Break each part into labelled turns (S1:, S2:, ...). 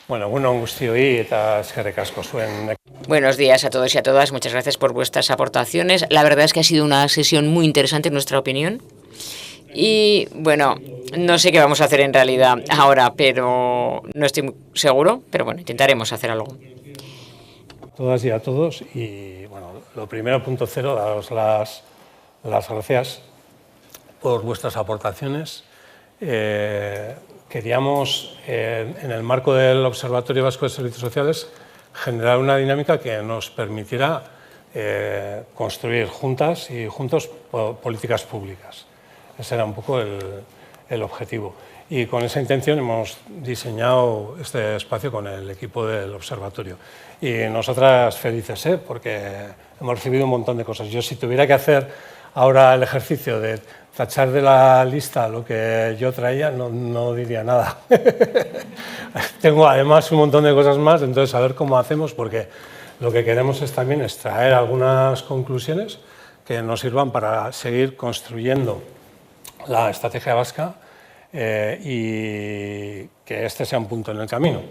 S1: Bueno, egun on guztioi eta eskerrik asko zuen.
S2: Buenos días a todos y a todas, muchas gracias por vuestras aportaciones. La verdad es que ha sido una sesión muy interesante en nuestra opinión. Y bueno, no sé qué vamos a hacer en realidad ahora, pero no estoy muy seguro, pero bueno, intentaremos hacer algo.
S1: Todas y a todos, y bueno, lo primero, punto cero, daros las gracias por vuestras aportaciones. Queríamos, en el marco del Observatorio Vasco de Servicios Sociales, generar una dinámica que nos permitiera construir juntas y juntos políticas públicas. Ese era un poco el objetivo. Y con esa intención hemos diseñado este espacio con el equipo del observatorio. Y nosotras felices, porque hemos recibido un montón de cosas. Yo, si tuviera que hacer ahora el ejercicio de tachar de la lista lo que yo traía, no diría nada. Tengo además un montón de cosas más, entonces a ver cómo hacemos, porque lo que queremos es también extraer algunas conclusiones que nos sirvan para seguir construyendo la estrategia vasca y que este sea un punto en el camino.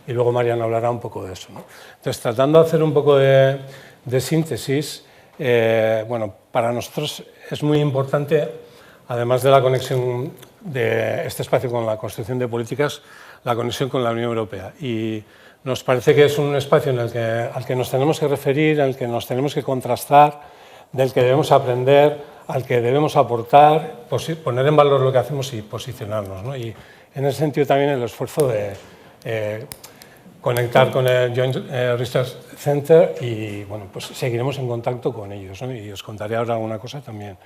S1: Y luego Mariana hablará un poco de eso, ¿no? Entonces, tratando de hacer un poco de síntesis, bueno, para nosotros es muy importante, además de la conexión de este espacio con la construcción de políticas, la conexión con la Unión Europea. Y nos parece que es un espacio en al que nos tenemos que referir, al que nos tenemos que contrastar, del que debemos aprender, al que debemos aportar, poner en valor lo que hacemos y posicionarnos, ¿no? Y en ese sentido también el esfuerzo de conectar con el Joint Research Center y bueno, pues seguiremos en contacto con ellos, ¿no? Y os contaré ahora alguna cosa también.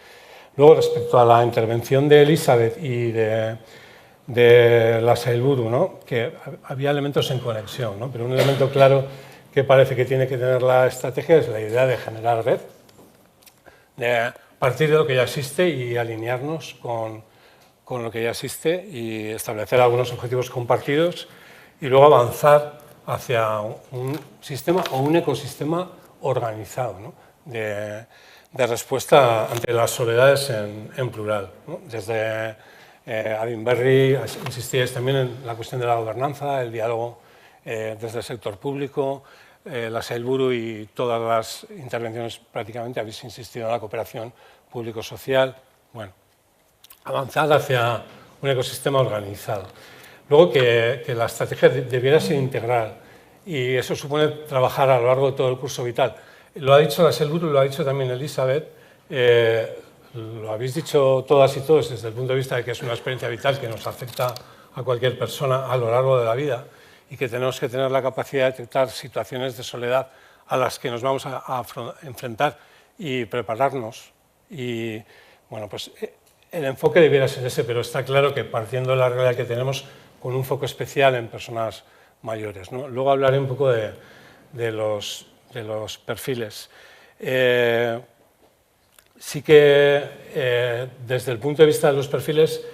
S1: Luego, respecto a la intervención de Elizabeth y de la Sailburu, ¿no? Que había elementos en conexión, ¿no? Pero un elemento claro que parece que tiene que tener la estrategia es la idea de generar red, de partir de lo que ya existe y alinearnos con lo que ya existe y establecer algunos objetivos compartidos y luego avanzar hacia un sistema o un ecosistema organizado, ¿no? de respuesta ante las soledades en plural, ¿no? Desde Adinberri insistíais también en la cuestión de la gobernanza, el diálogo desde el sector público, la Sailburu y todas las intervenciones prácticamente habéis insistido en la cooperación público-social. Bueno, avanzar hacia un ecosistema organizado. Luego que la estrategia debiera ser integral y eso supone trabajar a lo largo de todo el curso vital. Lo ha dicho la Sailburu, lo ha dicho también Elizabeth, lo habéis dicho todas y todos desde el punto de vista de que es una experiencia vital que nos afecta a cualquier persona a lo largo de la vida y que tenemos que tener la capacidad de detectar situaciones de soledad a las que nos vamos a enfrentar y prepararnos. Y bueno, pues el enfoque debiera ser ese, pero está claro que partiendo de la realidad que tenemos con un foco especial en personas mayores, ¿no? Luego hablaré un poco de los perfiles. Sí que desde el punto de vista de los perfiles,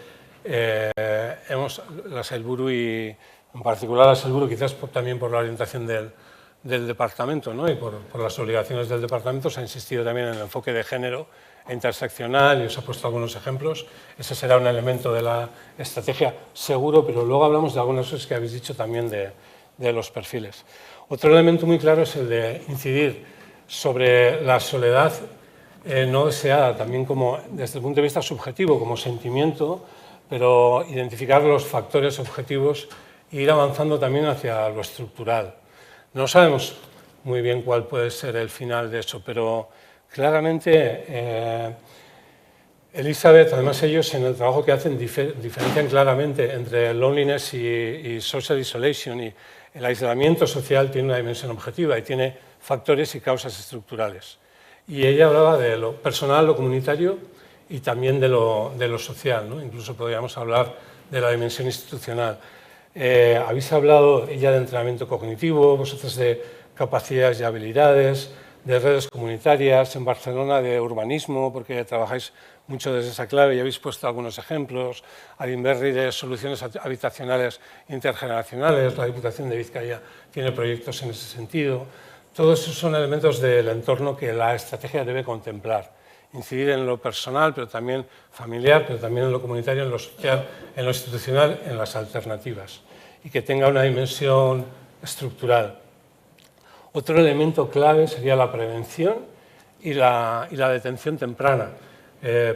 S1: la Sailburu y en particular la Sailburu, quizás también por la orientación del departamento, ¿no? Y por las obligaciones del departamento, se ha insistido también en el enfoque de género interseccional y os he puesto algunos ejemplos. Ese será un elemento de la estrategia seguro, pero luego hablamos de algunas cosas que habéis dicho también de los perfiles. Otro elemento muy claro es el de incidir sobre la soledad no deseada, también como desde el punto de vista subjetivo, como sentimiento, pero identificar los factores objetivos e ir avanzando también hacia lo estructural. No sabemos muy bien cuál puede ser el final de eso, pero claramente Elizabeth, además ellos en el trabajo que hacen diferencian claramente entre loneliness y social isolation, y el aislamiento social tiene una dimensión objetiva y tiene factores y causas estructurales. Y ella hablaba de lo personal, lo comunitario y también de lo social, ¿no? Incluso podríamos hablar de la dimensión institucional. Habéis hablado ella de entrenamiento cognitivo, vosotros de capacidades y habilidades, de redes comunitarias, en Barcelona de urbanismo, porque trabajáis mucho desde esa clave y habéis puesto algunos ejemplos, Adinberri de soluciones habitacionales intergeneracionales, la Diputación de Vizcaya tiene proyectos en ese sentido. Todos esos son elementos del entorno que la estrategia debe contemplar, incidir en lo personal, pero también familiar, pero también en lo comunitario, en lo social, en lo institucional, en las alternativas. y que tenga una dimensión estructural. Otro elemento clave sería la prevención y la detención temprana,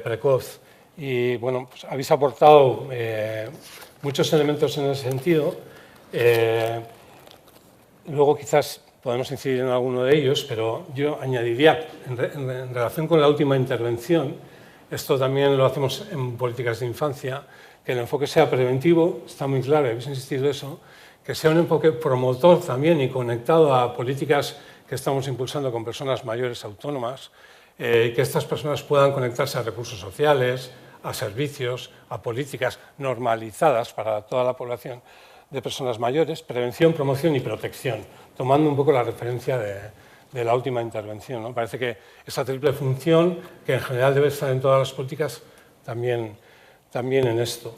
S1: precoz. Y bueno, pues habéis aportado muchos elementos en ese sentido. Luego quizás podemos incidir en alguno de ellos, pero yo añadiría, en relación con la última intervención, esto también lo hacemos en políticas de infancia, que el enfoque sea preventivo, está muy claro, habéis insistido en eso, que sea un enfoque promotor también y conectado a políticas que estamos impulsando con personas mayores autónomas, que estas personas puedan conectarse a recursos sociales, a servicios, a políticas normalizadas para toda la población de personas mayores, prevención, promoción y protección, tomando un poco la referencia de la última intervención, ¿no? Parece que esa triple función, que en general debe estar en todas las políticas, también en esto.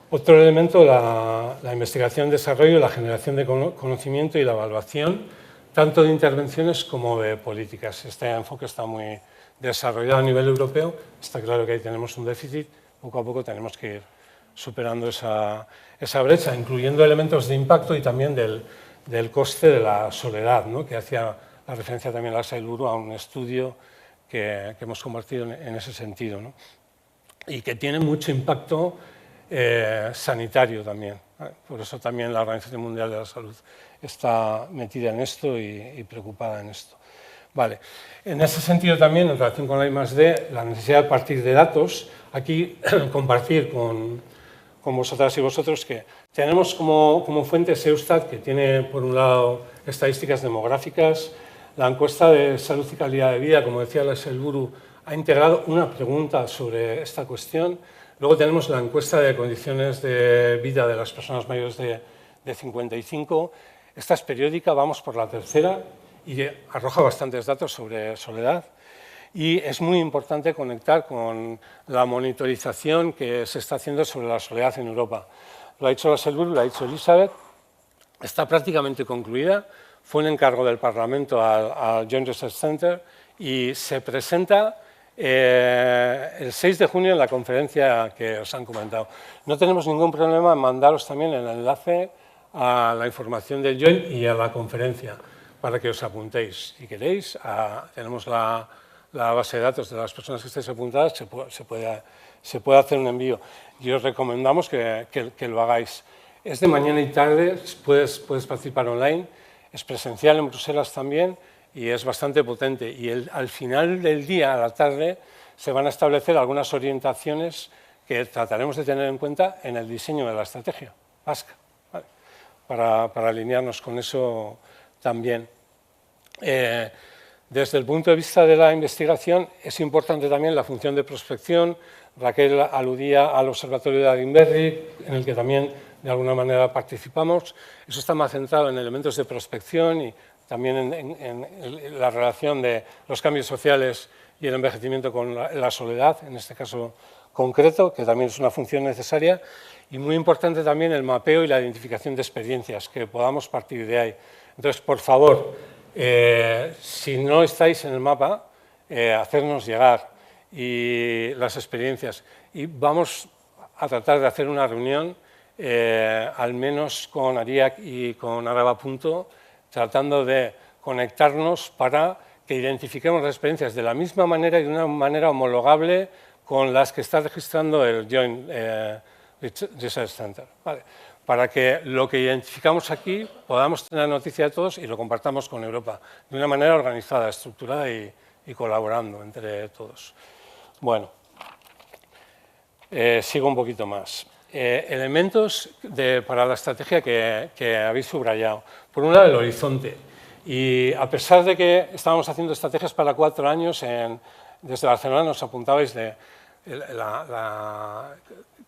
S1: Otro elemento, la investigación, desarrollo, la generación de conocimiento y la evaluación, tanto de intervenciones como de políticas. Este enfoque está muy desarrollado a nivel europeo, está claro que ahí tenemos un déficit, poco a poco tenemos que ir superando esa brecha, incluyendo elementos de impacto y también del coste de la soledad, ¿no? Que hacía la referencia también a Sailburu, a un estudio que hemos compartido en ese sentido, ¿no? Y que tiene mucho impacto sanitario también. Por eso también la Organización Mundial de la Salud está metida en esto y preocupada en esto. Vale. En ese sentido también, en relación con la I+D, la necesidad de partir de datos, aquí compartir con vosotras y vosotros que tenemos como fuentes Eustat, que tiene por un lado estadísticas demográficas, la encuesta de salud y calidad de vida, como decía la Sailburu, ha integrado una pregunta sobre esta cuestión. Luego tenemos la encuesta de condiciones de vida de las personas mayores de 55. Esta es periódica, vamos por la tercera y arroja bastantes datos sobre soledad. Y es muy importante conectar con la monitorización que se está haciendo sobre la soledad en Europa. Lo ha dicho la Sailburu, lo ha dicho Elizabeth, está prácticamente concluida. Fue un encargo del Parlamento al Joint Research Center y se presenta el 6 de junio en la conferencia que os han comentado. No tenemos ningún problema en mandaros también el enlace a la información del Joint y a la conferencia para que os apuntéis. Si queréis, tenemos la base de datos de las personas que estéis apuntadas, se puede hacer un envío. Y os recomendamos que lo hagáis. Es de mañana y tarde, puedes participar online, es presencial en Bruselas también, y es bastante potente. Y al final del día, a la tarde, se van a establecer algunas orientaciones que trataremos de tener en cuenta en el diseño de la estrategia vasca, ¿vale? Para alinearnos con eso también. Desde el punto de vista de la investigación, es importante también la función de prospección. Raquel aludía al Observatorio de Adinberri, en el que también de alguna manera participamos. Eso está más centrado en elementos de prospección y también en la relación de los cambios sociales y el envejecimiento con la soledad, en este caso concreto, que también es una función necesaria, y muy importante también el mapeo y la identificación de experiencias, que podamos partir de ahí. Entonces, por favor, si no estáis en el mapa, hacernos llegar y las experiencias. Y vamos a tratar de hacer una reunión, al menos con Ariak y con Araba.punto, tratando de conectarnos para que identifiquemos las experiencias de la misma manera y de una manera homologable con las que está registrando el Joint Research Center. Vale. Para que lo que identificamos aquí podamos tener noticia de todos y lo compartamos con Europa de una manera organizada, estructurada y colaborando entre todos. Bueno, sigo un poquito más. Elementos para la estrategia que habéis subrayado. Por un lado, el horizonte. Y a pesar de que estábamos haciendo estrategias para 4 años, desde Barcelona nos apuntabais que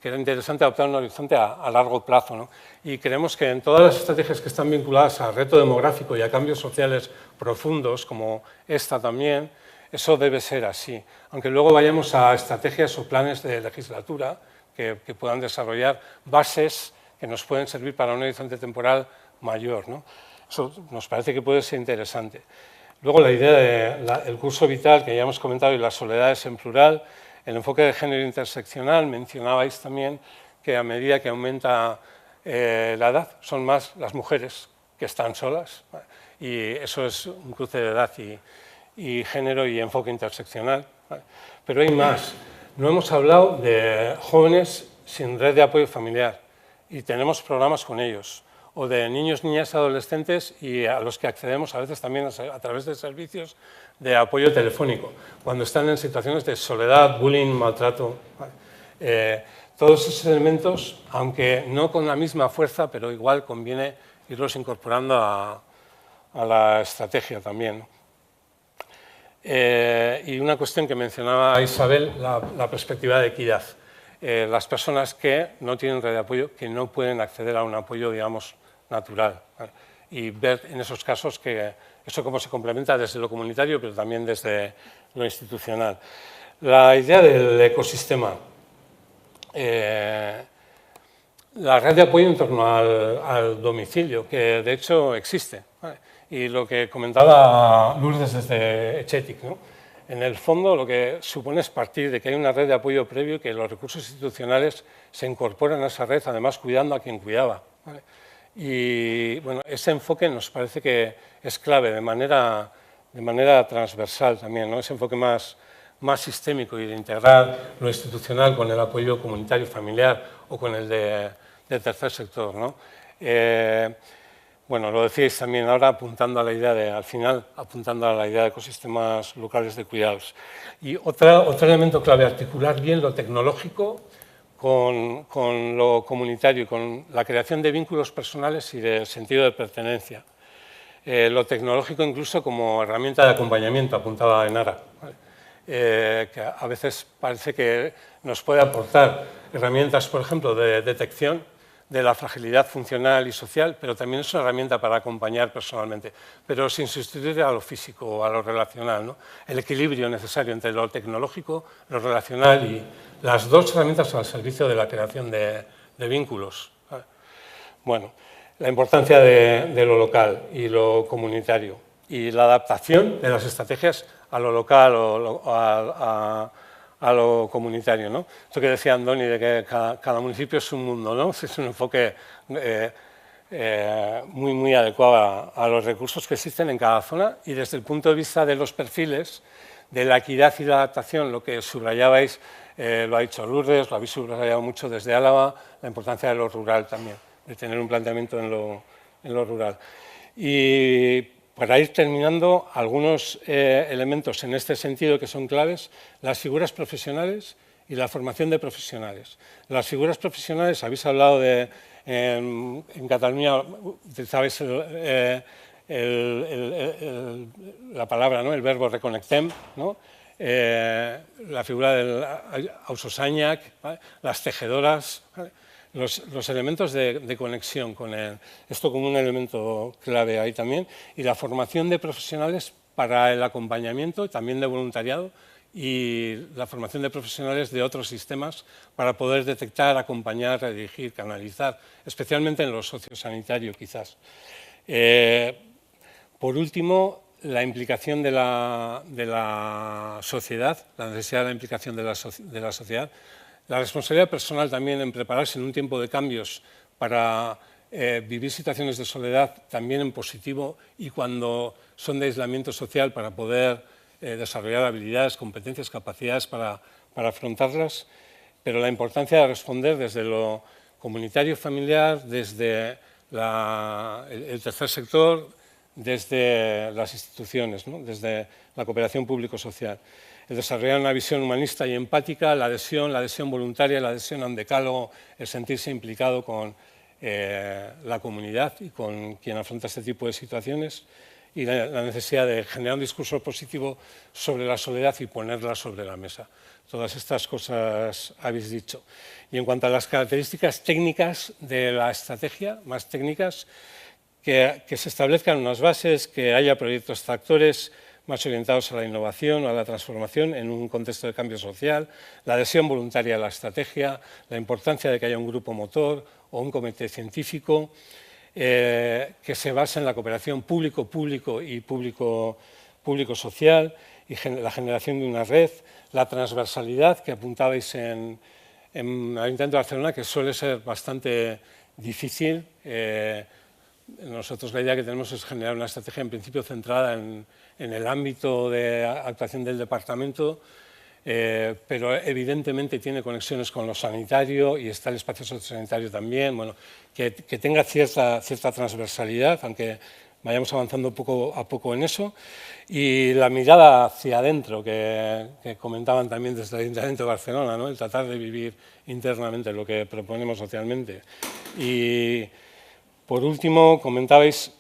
S1: era interesante adoptar un horizonte a largo plazo, ¿no? Y creemos que en todas las estrategias que están vinculadas al reto demográfico y a cambios sociales profundos, como esta también, eso debe ser así. Aunque luego vayamos a estrategias o planes de legislatura que puedan desarrollar bases que nos pueden servir para un horizonte temporal mayor, ¿no? Eso nos parece que puede ser interesante. Luego la idea del curso vital, que ya hemos comentado, y las soledades en plural, el enfoque de género interseccional. Mencionabais también que a medida que aumenta la edad, son más las mujeres que están solas, ¿vale? Y eso es un cruce de edad y género y enfoque interseccional, ¿vale? Pero hay más. No hemos hablado de jóvenes sin red de apoyo familiar y tenemos programas con ellos, o de niños, niñas, adolescentes y a los que accedemos a veces también a través de servicios de apoyo telefónico, cuando están en situaciones de soledad, bullying, maltrato, ¿vale? Todos esos elementos, aunque no con la misma fuerza, pero igual conviene irlos incorporando a la estrategia también. Y una cuestión que mencionaba Isabel, la perspectiva de equidad. Las personas que no tienen red de apoyo, que no pueden acceder a un apoyo, digamos, natural, ¿vale? Y ver en esos casos que eso cómo se complementa desde lo comunitario, pero también desde lo institucional. La idea del ecosistema. La red de apoyo en torno al domicilio, que de hecho existe, ¿vale? Y lo que comentaba Lourdes desde Echetic, ¿no? En el fondo lo que supone es partir de que hay una red de apoyo previo y que los recursos institucionales se incorporan a esa red, además cuidando a quien cuidaba, ¿vale? Y bueno, ese enfoque nos parece que es clave de manera transversal también, ¿no? Ese enfoque más sistémico y de integrar lo institucional con el apoyo comunitario familiar o con el del tercer sector, ¿no? Bueno, lo decíais también ahora apuntando a la idea al final, apuntando a la idea de ecosistemas locales de cuidados. Y otro elemento clave, articular bien lo tecnológico con lo comunitario, con la creación de vínculos personales y de sentido de pertenencia. Lo tecnológico incluso como herramienta de acompañamiento, apuntaba Enara, ¿vale? Que a veces parece que nos puede aportar herramientas, por ejemplo, de detección de la fragilidad funcional y social, pero también es una herramienta para acompañar personalmente, pero sin sustituir a lo físico o a lo relacional, ¿no? El equilibrio necesario entre lo tecnológico, lo relacional y las dos herramientas al servicio de la creación de vínculos, ¿vale? Bueno, la importancia de lo local y lo comunitario y la adaptación de las estrategias a lo local o a lo comunitario, ¿no? Esto que decía Andoni, de que cada municipio es un mundo, ¿no? Es un enfoque muy adecuado a los recursos que existen en cada zona y desde el punto de vista de los perfiles, de la equidad y la adaptación, lo que subrayabais, lo ha dicho Lourdes, lo habéis subrayado mucho desde Álava, la importancia de lo rural también, de tener un planteamiento en lo rural. Y para ir terminando, algunos elementos en este sentido que son claves, las figuras profesionales y la formación de profesionales. Las figuras profesionales, habéis hablado de, en Cataluña, utilizabais la palabra, ¿no? El verbo reconectem, ¿no? La figura del Ausosañac, ¿vale? Las tejedoras, ¿vale? Los elementos de conexión con esto como un elemento clave ahí también, y la formación de profesionales para el acompañamiento, también de voluntariado, y la formación de profesionales de otros sistemas para poder detectar, acompañar, redirigir, canalizar, especialmente en lo sociosanitario quizás. Por último, la implicación de la sociedad, la necesidad de la implicación de la sociedad, la responsabilidad personal también en prepararse en un tiempo de cambios para vivir situaciones de soledad también en positivo y cuando son de aislamiento social para poder desarrollar habilidades, competencias, capacidades para afrontarlas, pero la importancia de responder desde lo comunitario familiar, desde el tercer sector, desde las instituciones, ¿no? Desde la cooperación público-social. El desarrollar una visión humanista y empática, la adhesión voluntaria, la adhesión a un decálogo, el sentirse implicado con la comunidad y con quien afronta este tipo de situaciones, y la necesidad de generar un discurso positivo sobre la soledad y ponerla sobre la mesa. Todas estas cosas habéis dicho. Y en cuanto a las características técnicas de la estrategia, más técnicas, que se establezcan unas bases, que haya proyectos tractores más orientados a la innovación o a la transformación en un contexto de cambio social, la adhesión voluntaria a la estrategia, la importancia de que haya un grupo motor o un comité científico, que se base en la cooperación público-público y público-social y la generación de una red, la transversalidad que apuntabais en el Ayuntamiento de Barcelona, que suele ser bastante difícil. Nosotros la idea que tenemos es generar una estrategia en principio centrada en el ámbito de actuación del departamento, pero evidentemente tiene conexiones con lo sanitario y está el espacio sociosanitario también, bueno, que tenga cierta transversalidad, aunque vayamos avanzando poco a poco en eso. Y la mirada hacia adentro, que comentaban también desde el Ayuntamiento de Barcelona, ¿no? El tratar de vivir internamente lo que proponemos socialmente. Y por último, comentabais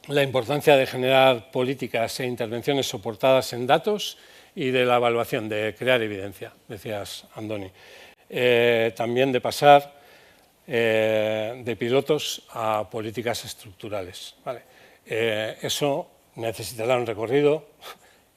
S1: la importancia de generar políticas e intervenciones soportadas en datos y de la evaluación, de crear evidencia, decías, Andoni. También de pasar de pilotos a políticas estructurales. ¿Vale? Eso necesitará un recorrido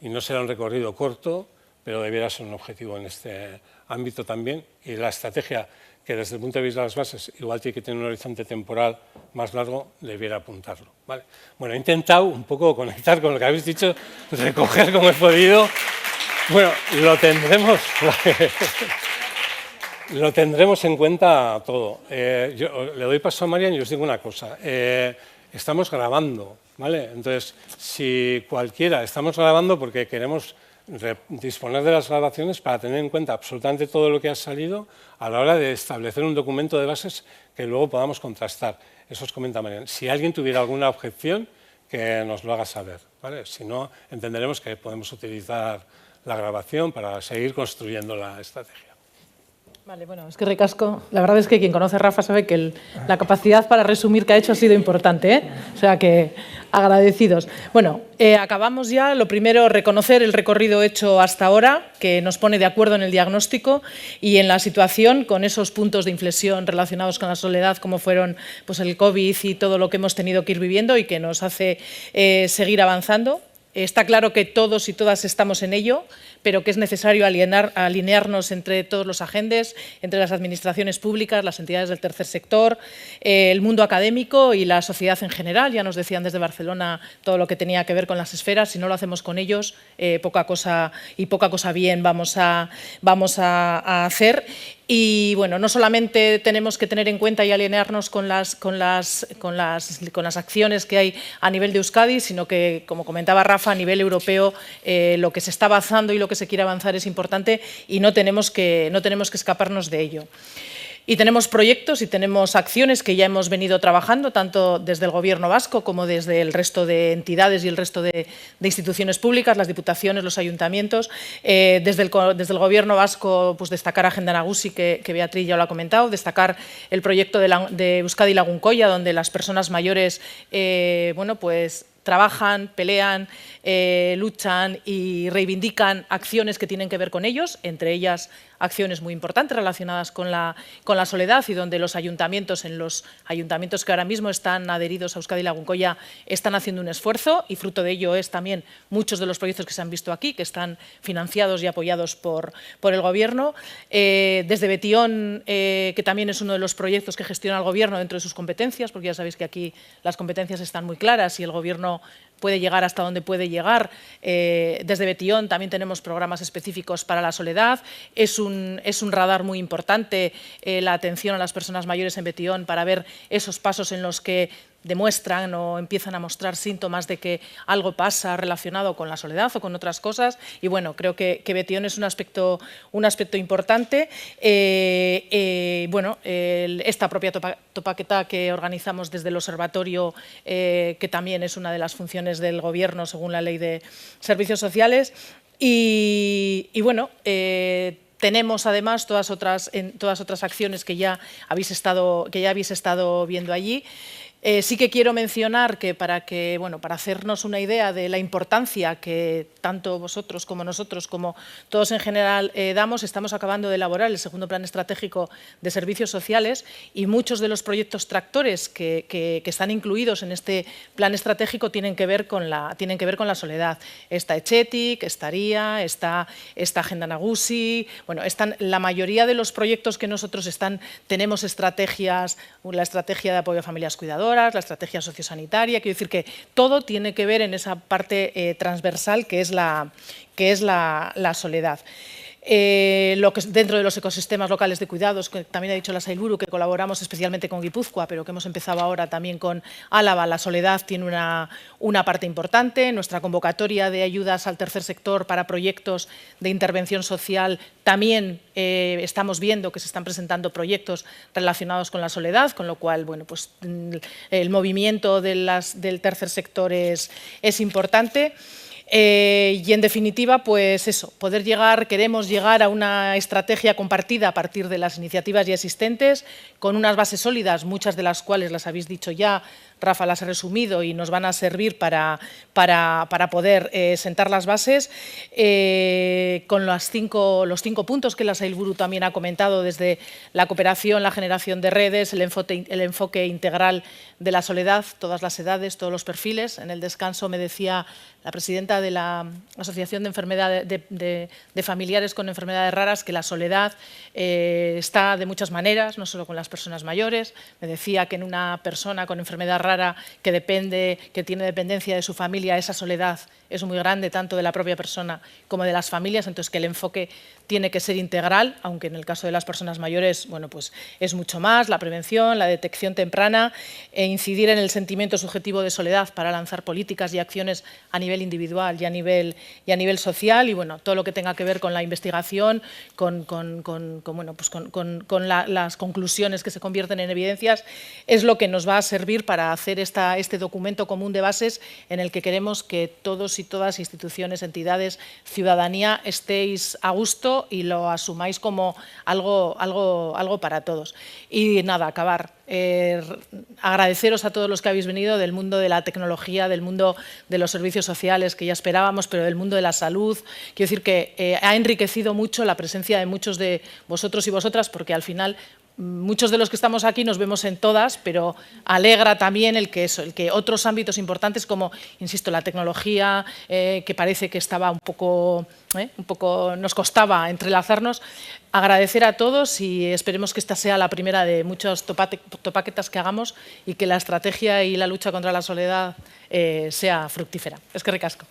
S1: y no será un recorrido corto, pero debiera ser un objetivo en este ámbito también. Y la estrategia, que desde el punto de vista de las bases igual tiene que tener un horizonte temporal más largo, debiera apuntarlo. ¿Vale? Bueno, he intentado un poco conectar con lo que habéis dicho, recoger como he podido. Bueno, lo tendremos en cuenta todo. Yo le doy paso a Marian y os digo una cosa. Estamos grabando, ¿vale? Entonces, si cualquiera, estamos grabando porque queremos disponer de las grabaciones para tener en cuenta absolutamente todo lo que ha salido a la hora de establecer un documento de bases que luego podamos contrastar. Eso os comenta Marian. Si alguien tuviera alguna objeción, que nos lo haga saber, ¿vale? Si no, entenderemos que podemos utilizar la grabación para seguir construyendo la estrategia.
S3: Vale, bueno, es que ricasco. La verdad es que quien conoce a Rafa sabe que la capacidad para resumir que ha hecho ha sido importante, ¿eh? O sea que agradecidos. Bueno, acabamos ya. Lo primero, reconocer el recorrido hecho hasta ahora, que nos pone de acuerdo en el diagnóstico y en la situación, con esos puntos de inflexión relacionados con la soledad, como fueron pues, el COVID y todo lo que hemos tenido que ir viviendo y que nos hace seguir avanzando. Está claro que todos y todas estamos en ello, pero que es necesario alinearnos entre todos los agentes, entre las administraciones públicas, las entidades del tercer sector, el mundo académico y la sociedad en general. Ya nos decían desde Barcelona todo lo que tenía que ver con las esferas. Si no lo hacemos con ellos, poca cosa bien vamos a hacer. Y bueno, no solamente tenemos que tener en cuenta y alinearnos con las acciones que hay a nivel de Euskadi, sino que, como comentaba Rafa, a nivel europeo lo que se está avanzando y lo que se quiere avanzar es importante y no tenemos que escaparnos de ello. Y tenemos proyectos y tenemos acciones que ya hemos venido trabajando, tanto desde el Gobierno vasco como desde el resto de entidades y el resto de instituciones públicas, las diputaciones, los ayuntamientos. Desde el Gobierno vasco, pues destacar Agenda Nagusi, que Beatriz ya lo ha comentado, destacar el proyecto de Euskadi Lagunkoia, donde las personas mayores bueno, pues trabajan, pelean, luchan y reivindican acciones que tienen que ver con ellos, entre ellas acciones muy importantes relacionadas con la soledad y donde los ayuntamientos, en los ayuntamientos que ahora mismo están adheridos a Euskadi Lagunkoia, están haciendo un esfuerzo y fruto de ello es también muchos de los proyectos que se han visto aquí, que están financiados y apoyados por el Gobierno. Desde Betión, que también es uno de los proyectos que gestiona el Gobierno dentro de sus competencias, porque ya sabéis que aquí las competencias están muy claras y el Gobierno puede llegar hasta donde puede llegar. Desde Betión también tenemos programas específicos para la soledad. Es un radar muy importante la atención a las personas mayores en Betión para ver esos pasos en los que demuestran o empiezan a mostrar síntomas de que algo pasa relacionado con la soledad o con otras cosas. Y bueno, creo que Betión es un aspecto importante. Bueno, esta propia topaqueta que organizamos desde el Observatorio, que también es una de las funciones del Gobierno según la Ley de Servicios Sociales. Y bueno, tenemos además todas otras acciones que ya habéis estado viendo allí. Sí que quiero mencionar que para hacernos una idea de la importancia que tanto vosotros como nosotros, como todos en general damos, estamos acabando de elaborar el segundo plan estratégico de servicios sociales y muchos de los proyectos tractores que están incluidos en este plan estratégico tienen que ver con la soledad. Está Etxetik, estaría, está Agenda Nagusi, bueno, están la mayoría de los proyectos que nosotros tenemos estrategias, la estrategia de apoyo a familias cuidadoras, la estrategia sociosanitaria, quiero decir que todo tiene que ver en esa parte transversal que es la soledad. Dentro de los ecosistemas locales de cuidados, que también ha dicho la Sailburu, que colaboramos especialmente con Guipúzcoa, pero que hemos empezado ahora también con Álava. La soledad tiene una parte importante. Nuestra convocatoria de ayudas al tercer sector para proyectos de intervención social también estamos viendo que se están presentando proyectos relacionados con la soledad, con lo cual, bueno, pues el movimiento del tercer sector es importante. Y en definitiva, pues eso, queremos llegar a una estrategia compartida a partir de las iniciativas ya existentes, con unas bases sólidas, muchas de las cuales las habéis dicho ya, Rafa las ha resumido y nos van a servir para poder sentar las bases, con los cinco puntos que la Sailburu también ha comentado, desde la cooperación, la generación de redes, el enfoque integral de la soledad, todas las edades, todos los perfiles. En el descanso me decía la presidenta de la Asociación de Familiares con Enfermedades Raras que la soledad está de muchas maneras, no solo con las personas mayores. Me decía que en una persona con enfermedad rara que tiene dependencia de su familia, esa soledad es muy grande, tanto de la propia persona como de las familias, entonces que el enfoque tiene que ser integral, aunque en el caso de las personas mayores, bueno, pues es mucho más, la prevención, la detección temprana, incidir en el sentimiento subjetivo de soledad para lanzar políticas y acciones a nivel individual y a nivel social, y bueno, todo lo que tenga que ver con la investigación, con las conclusiones que se convierten en evidencias, es lo que nos va a servir para hacer este documento común de bases en el que queremos que todos y todas, instituciones, entidades, ciudadanía, estéis a gusto y lo asumáis como algo para todos. Y nada, acabar. Agradeceros a todos los que habéis venido del mundo de la tecnología, del mundo de los servicios sociales, que ya esperábamos, pero del mundo de la salud. Quiero decir que ha enriquecido mucho la presencia de muchos de vosotros y vosotras, porque al final muchos de los que estamos aquí nos vemos en todas, pero alegra también el que otros ámbitos importantes como, insisto, la tecnología, que parece que estaba un poco nos costaba entrelazarnos. Agradecer a todos y esperemos que esta sea la primera de muchos topaquetas que hagamos y que la estrategia y la lucha contra la soledad sea fructífera. Eskerrik asko.